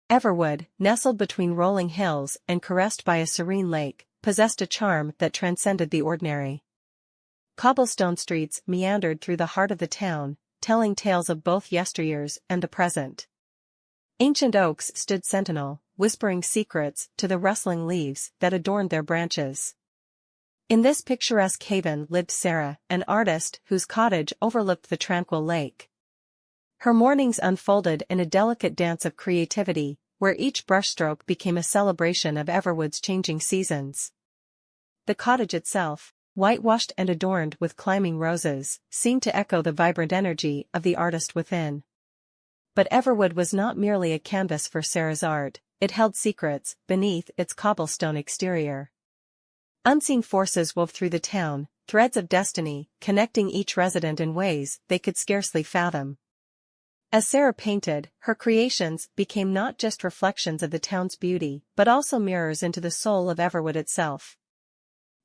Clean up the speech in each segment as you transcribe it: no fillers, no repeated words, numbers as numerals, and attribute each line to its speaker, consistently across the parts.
Speaker 1: Everwood, nestled between rolling hills and caressed by a serene lake, possessed a charm that transcended the ordinary. Cobblestone streets meandered through the heart of the town, telling tales of both yesteryears and the present. Ancient oaks stood sentinel, whispering secrets to the rustling leaves that adorned their branches. In this picturesque haven lived Sarah, an artist whose cottage overlooked the tranquil lake. Her mornings unfolded in a delicate dance of creativity, where each brushstroke became a celebration of Everwood's changing seasons. The cottage itself, whitewashed and adorned with climbing roses, seemed to echo the vibrant energy of the artist within. But Everwood was not merely a canvas for Sarah's art, it held secrets beneath its cobblestone exterior. Unseen forces wove through the town, threads of destiny, connecting each resident in ways they could scarcely fathom. As Sarah painted, her creations became not just reflections of the town's beauty, but also mirrors into the soul of Everwood itself.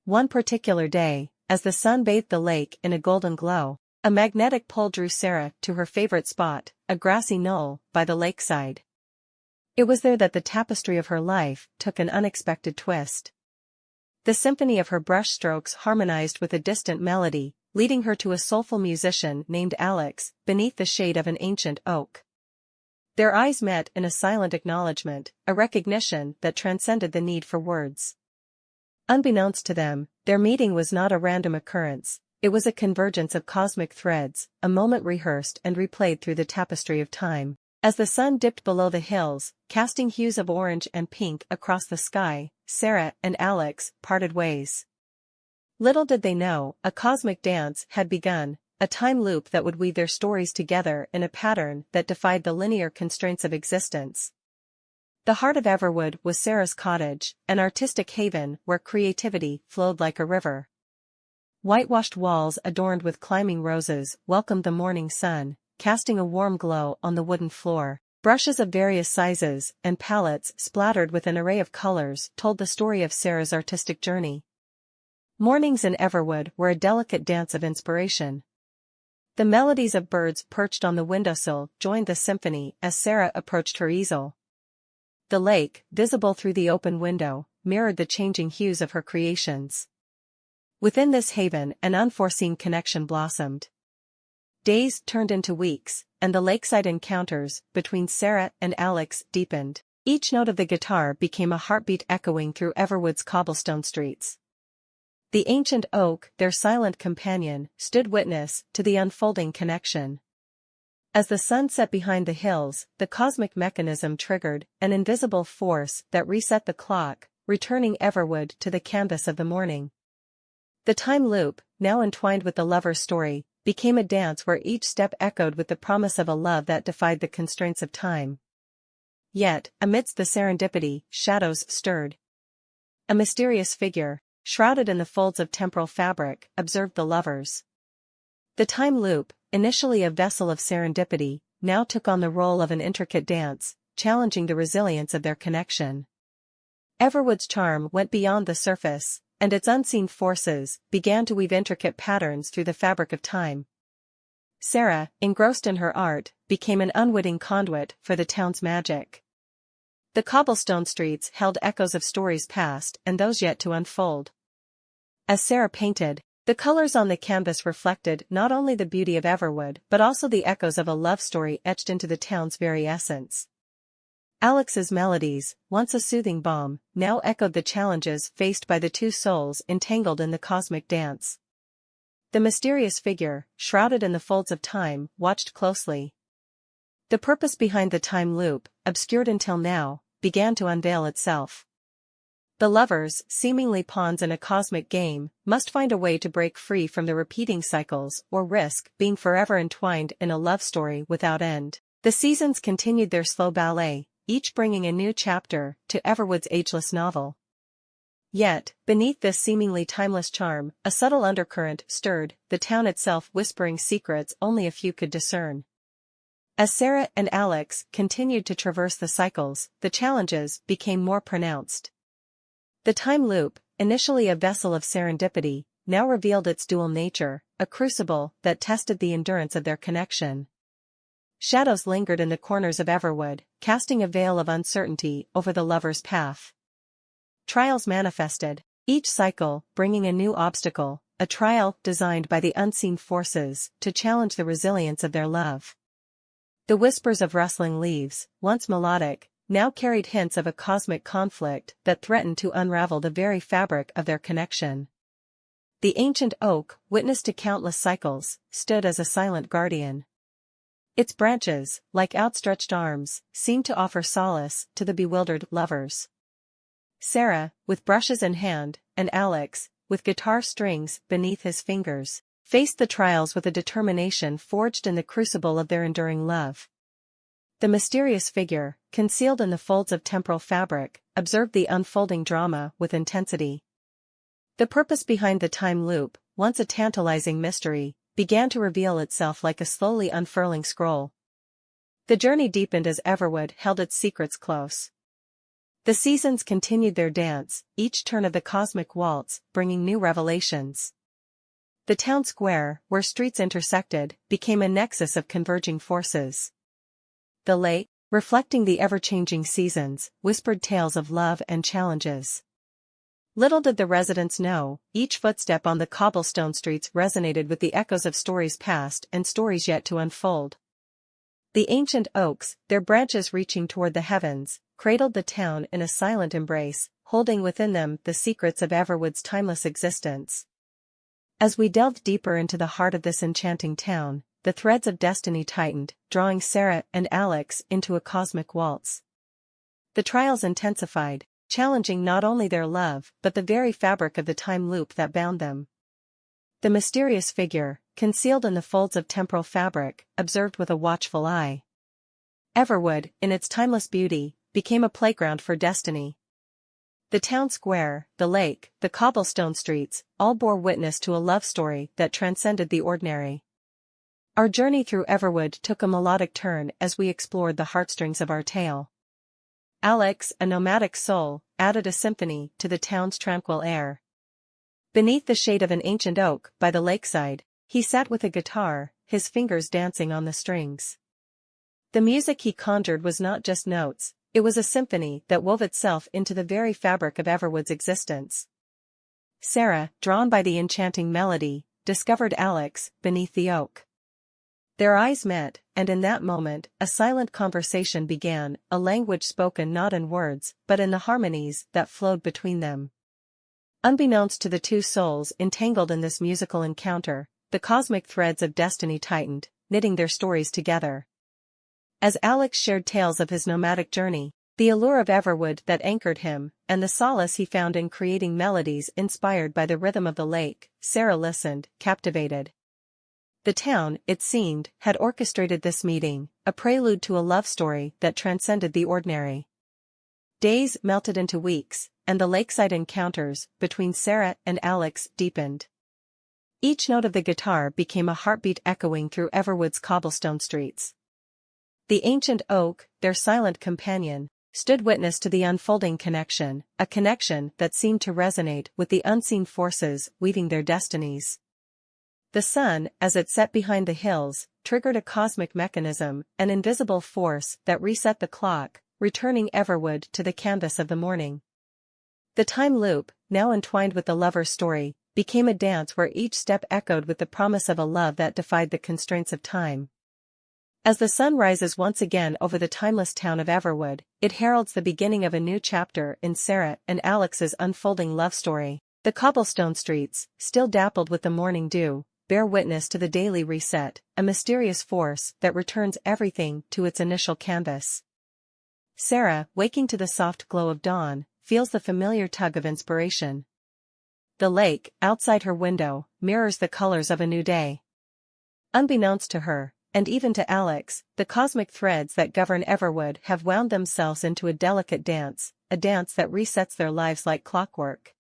Speaker 1: One particular day, as the sun bathed the lake in a golden glow, a magnetic pull drew Sarah to her favorite spot, a grassy knoll by the lakeside. It was there that the tapestry of her life took an unexpected twist. The symphony of her brushstrokes harmonized with a distant melody, leading her to a soulful musician named Alex, beneath the shade of an ancient oak. Their eyes met in a silent acknowledgement, a recognition that transcended the need for words. Unbeknownst to them, their meeting was not a random occurrence, it was a convergence of cosmic threads, a moment rehearsed and replayed through the tapestry of time. As the sun dipped below the hills, casting hues of orange and pink across the sky, Sarah and Alex parted ways. Little did they know, a cosmic dance had begun, a time loop that would weave their stories together in a pattern that defied the linear constraints of existence. The heart of Everwood was Sarah's cottage, an artistic haven where creativity flowed like a river. Whitewashed walls adorned with climbing roses welcomed the morning sun, casting a warm glow on the wooden floor. Brushes of various sizes and palettes splattered with an array of colors told the story of Sarah's artistic journey. Mornings in Everwood were a delicate dance of inspiration. The melodies of birds perched on the windowsill joined the symphony as Sarah approached her easel. The lake, visible through the open window, mirrored the changing hues of her creations. Within this haven an unforeseen connection blossomed. Days turned into weeks, and the lakeside encounters between Sarah and Alex deepened. Each note of the guitar became a heartbeat echoing through Everwood's cobblestone streets. The ancient oak, their silent companion, stood witness to the unfolding connection. As the sun set behind the hills, the cosmic mechanism triggered an invisible force that reset the clock, returning Everwood to the canvas of the morning. The time loop, now entwined with the lover's story, became a dance where each step echoed with the promise of a love that defied the constraints of time. Yet, amidst the serendipity, shadows stirred. A mysterious figure, shrouded in the folds of temporal fabric, observed the lovers. The time loop, initially a vessel of serendipity, now took on the role of an intricate dance, challenging the resilience of their connection. Everwood's charm went beyond the surface, and its unseen forces began to weave intricate patterns through the fabric of time. Sarah, engrossed in her art, became an unwitting conduit for the town's magic. The cobblestone streets held echoes of stories past and those yet to unfold. As Sarah painted, the colors on the canvas reflected not only the beauty of Everwood but also the echoes of a love story etched into the town's very essence. Alex's melodies, once a soothing balm, now echoed the challenges faced by the two souls entangled in the cosmic dance. The mysterious figure, shrouded in the folds of time, watched closely. The purpose behind the time loop, obscured until now, began to unveil itself. The lovers, seemingly pawns in a cosmic game, must find a way to break free from the repeating cycles or risk being forever entwined in a love story without end. The seasons continued their slow ballet, each bringing a new chapter to Everwood's ageless novel. Yet, beneath this seemingly timeless charm, a subtle undercurrent stirred, the town itself whispering secrets only a few could discern. As Sarah and Alex continued to traverse the cycles, the challenges became more pronounced. The time loop, initially a vessel of serendipity, now revealed its dual nature, a crucible that tested the endurance of their connection. shadows lingered in the corners of Everwood, casting a veil of uncertainty over the lovers' path. Trials manifested, each cycle bringing a new obstacle, a trial designed by the unseen forces to challenge the resilience of their love. The whispers of rustling leaves, once melodic, now carried hints of a cosmic conflict that threatened to unravel the very fabric of their connection. The ancient oak, witness to countless cycles, stood as a silent guardian. Its branches, like outstretched arms, seemed to offer solace to the bewildered lovers. Sarah, with brushes in hand, and Alex, with guitar strings beneath his fingers, faced the trials with a determination forged in the crucible of their enduring love. The mysterious figure, concealed in the folds of temporal fabric, observed the unfolding drama with intensity. The purpose behind the time loop, once a tantalizing mystery, began to reveal itself like a slowly unfurling scroll. The journey deepened as Everwood held its secrets close. The seasons continued their dance, each turn of the cosmic waltz bringing new revelations. The town square, where streets intersected, became a nexus of converging forces. The lake, reflecting the ever-changing seasons, whispered tales of love and challenges. Little did the residents know, each footstep on the cobblestone streets resonated with the echoes of stories past and stories yet to unfold. The ancient oaks, their branches reaching toward the heavens, cradled the town in a silent embrace, holding within them the secrets of Everwood's timeless existence. As we delved deeper into the heart of this enchanting town, the threads of destiny tightened, drawing Sarah and Alex into a cosmic waltz. The trials intensified, challenging not only their love but the very fabric of the time loop that bound them. The mysterious figure, concealed in the folds of temporal fabric, observed with a watchful eye. Everwood, in its timeless beauty, became a playground for destiny. The town square, the lake, the cobblestone streets, all bore witness to a love story that transcended the ordinary. Our journey through Everwood took a melodic turn as we explored the heartstrings of our tale. Alex, a nomadic soul, added a symphony to the town's tranquil air. Beneath the shade of an ancient oak by the lakeside, he sat with a guitar, his fingers dancing on the strings. The music he conjured was not just notes, it was a symphony that wove itself into the very fabric of Everwood's existence. Sarah, drawn by the enchanting melody, discovered Alex beneath the oak. Their eyes met, and in that moment, a silent conversation began, a language spoken not in words, but in the harmonies that flowed between them. Unbeknownst to the two souls entangled in this musical encounter, the cosmic threads of destiny tightened, knitting their stories together. As Alex shared tales of his nomadic journey, the allure of Everwood that anchored him, and the solace he found in creating melodies inspired by the rhythm of the lake, Sarah listened, captivated. The town, it seemed, had orchestrated this meeting, a prelude to a love story that transcended the ordinary. Days melted into weeks, and the lakeside encounters between Sarah and Alex deepened. Each note of the guitar became a heartbeat echoing through Everwood's cobblestone streets. The ancient oak, their silent companion, stood witness to the unfolding connection, a connection that seemed to resonate with the unseen forces weaving their destinies. The sun, as it set behind the hills, triggered a cosmic mechanism, an invisible force that reset the clock, returning Everwood to the canvas of the morning. The time loop, now entwined with the lover's story, became a dance where each step echoed with the promise of a love that defied the constraints of time. As the sun rises once again over the timeless town of Everwood, it heralds the beginning of a new chapter in Sarah and Alex's unfolding love story. The cobblestone streets, still dappled with the morning dew, bear witness to the daily reset, a mysterious force that returns everything to its initial canvas. Sarah, waking to the soft glow of dawn, feels the familiar tug of inspiration. The lake, outside her window, mirrors the colors of a new day. Unbeknownst to her, and even to Alex, the cosmic threads that govern Everwood have wound themselves into a delicate dance, a dance that resets their lives like clockwork.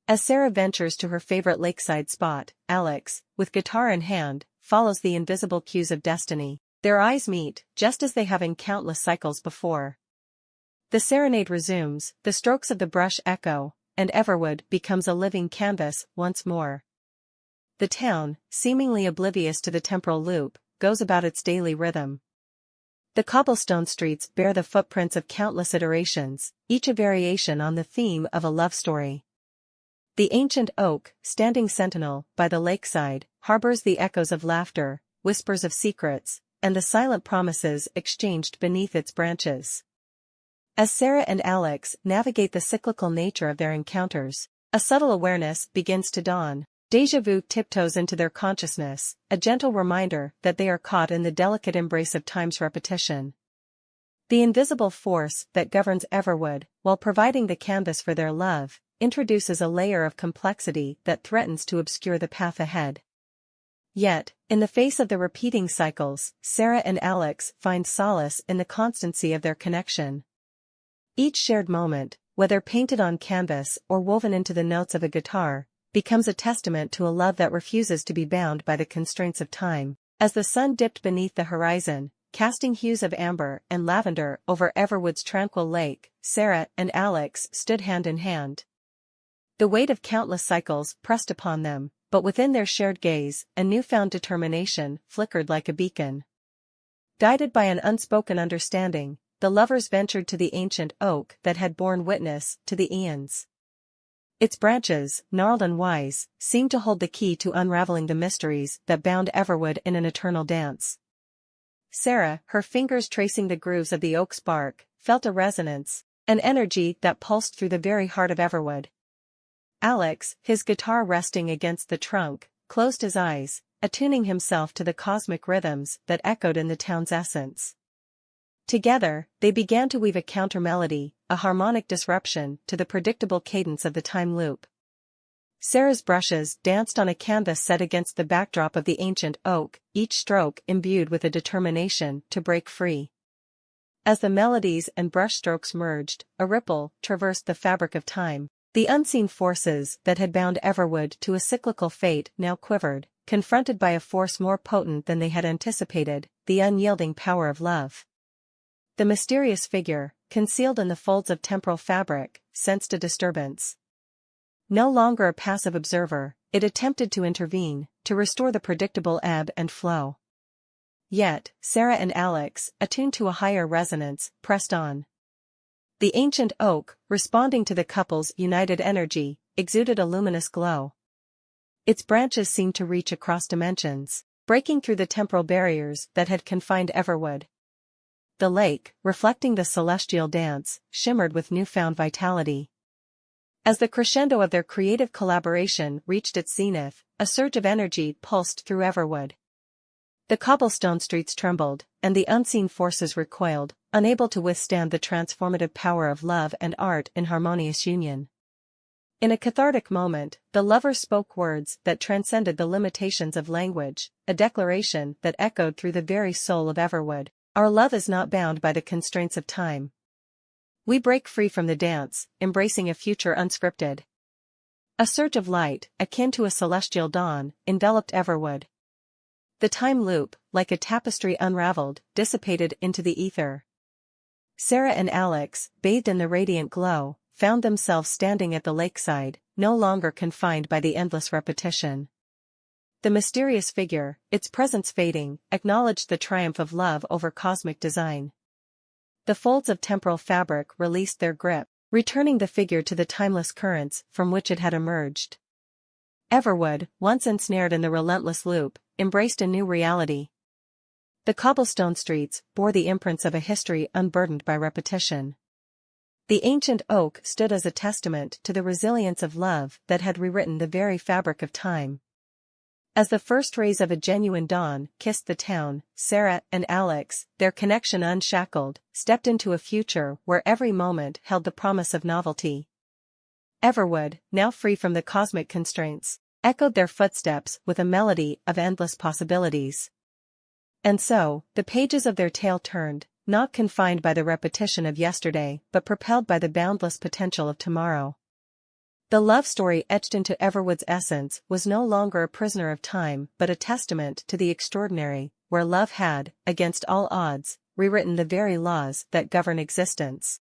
Speaker 1: As Sarah ventures to her favorite lakeside spot, Alex, with guitar in hand, follows the invisible cues of destiny. Their eyes meet, just as they have in countless cycles before. The serenade resumes, the strokes of the brush echo, and Everwood becomes a living canvas once more. The town, seemingly oblivious to the temporal loop, goes about its daily rhythm. The cobblestone streets bear the footprints of countless iterations, each a variation on the theme of a love story. The ancient oak, standing sentinel by the lakeside, harbors the echoes of laughter, whispers of secrets, and the silent promises exchanged beneath its branches. As Sarah and Alex navigate the cyclical nature of their encounters, a subtle awareness begins to dawn. Déjà vu tiptoes into their consciousness, a gentle reminder that they are caught in the delicate embrace of time's repetition. The invisible force that governs Everwood, while providing the canvas for their love, introduces a layer of complexity that threatens to obscure the path ahead. Yet, in the face of the repeating cycles, Sarah and Alex find solace in the constancy of their connection. Each shared moment, whether painted on canvas or woven into the notes of a guitar, becomes a testament to a love that refuses to be bound by the constraints of time. As the sun dipped beneath the horizon, casting hues of amber and lavender over Everwood's tranquil lake, Sarah and Alex stood hand in hand. The weight of countless cycles pressed upon them, but within their shared gaze, a newfound determination flickered like a beacon. Guided by an unspoken understanding, the lovers ventured to the ancient oak that had borne witness to the eons. Its branches, gnarled and wise, seemed to hold the key to unraveling the mysteries that bound Everwood in an eternal dance. Sarah, her fingers tracing the grooves of the oak's bark, felt a resonance, an energy that pulsed through the very heart of Everwood. Alex, his guitar resting against the trunk, closed his eyes, attuning himself to the cosmic rhythms that echoed in the town's essence. Together, they began to weave a counter-melody, a harmonic disruption to the predictable cadence of the time loop. Sarah's brushes danced on a canvas set against the backdrop of the ancient oak, each stroke imbued with a determination to break free. As the melodies and brushstrokes merged, a ripple traversed the fabric of time. The unseen forces that had bound Everwood to a cyclical fate now quivered, confronted by a force more potent than they had anticipated, the unyielding power of love. The mysterious figure, concealed in the folds of temporal fabric, sensed a disturbance. No longer a passive observer, it attempted to intervene, to restore the predictable ebb and flow. Yet, Sarah and Alex, attuned to a higher resonance, pressed on. The ancient oak, responding to the couple's united energy, exuded a luminous glow. Its branches seemed to reach across dimensions, breaking through the temporal barriers that had confined Everwood. The lake, reflecting the celestial dance, shimmered with newfound vitality. As the crescendo of their creative collaboration reached its zenith, a surge of energy pulsed through Everwood. The cobblestone streets trembled, and the unseen forces recoiled, unable to withstand the transformative power of love and art in harmonious union. In a cathartic moment, the lovers spoke words that transcended the limitations of language, a declaration that echoed through the very soul of Everwood. Our love is not bound by the constraints of time. We break free from the dance, embracing a future unscripted. A surge of light, akin to a celestial dawn, enveloped Everwood. The time loop, like a tapestry unraveled, dissipated into the ether. Sarah and Alex, bathed in the radiant glow, found themselves standing at the lakeside, no longer confined by the endless repetition. The mysterious figure, its presence fading, acknowledged the triumph of love over cosmic design. The folds of temporal fabric released their grip, returning the figure to the timeless currents from which it had emerged. Everwood, once ensnared in the relentless loop, embraced a new reality. The cobblestone streets bore the imprints of a history unburdened by repetition. The ancient oak stood as a testament to the resilience of love that had rewritten the very fabric of time. As the first rays of a genuine dawn kissed the town, Sarah and Alex, their connection unshackled, stepped into a future where every moment held the promise of novelty. Everwood, now free from the cosmic constraints, echoed their footsteps with a melody of endless possibilities. And so, the pages of their tale turned, not confined by the repetition of yesterday but propelled by the boundless potential of tomorrow. The love story etched into Everwood's essence was no longer a prisoner of time but a testament to the extraordinary, where love had, against all odds, rewritten the very laws that govern existence.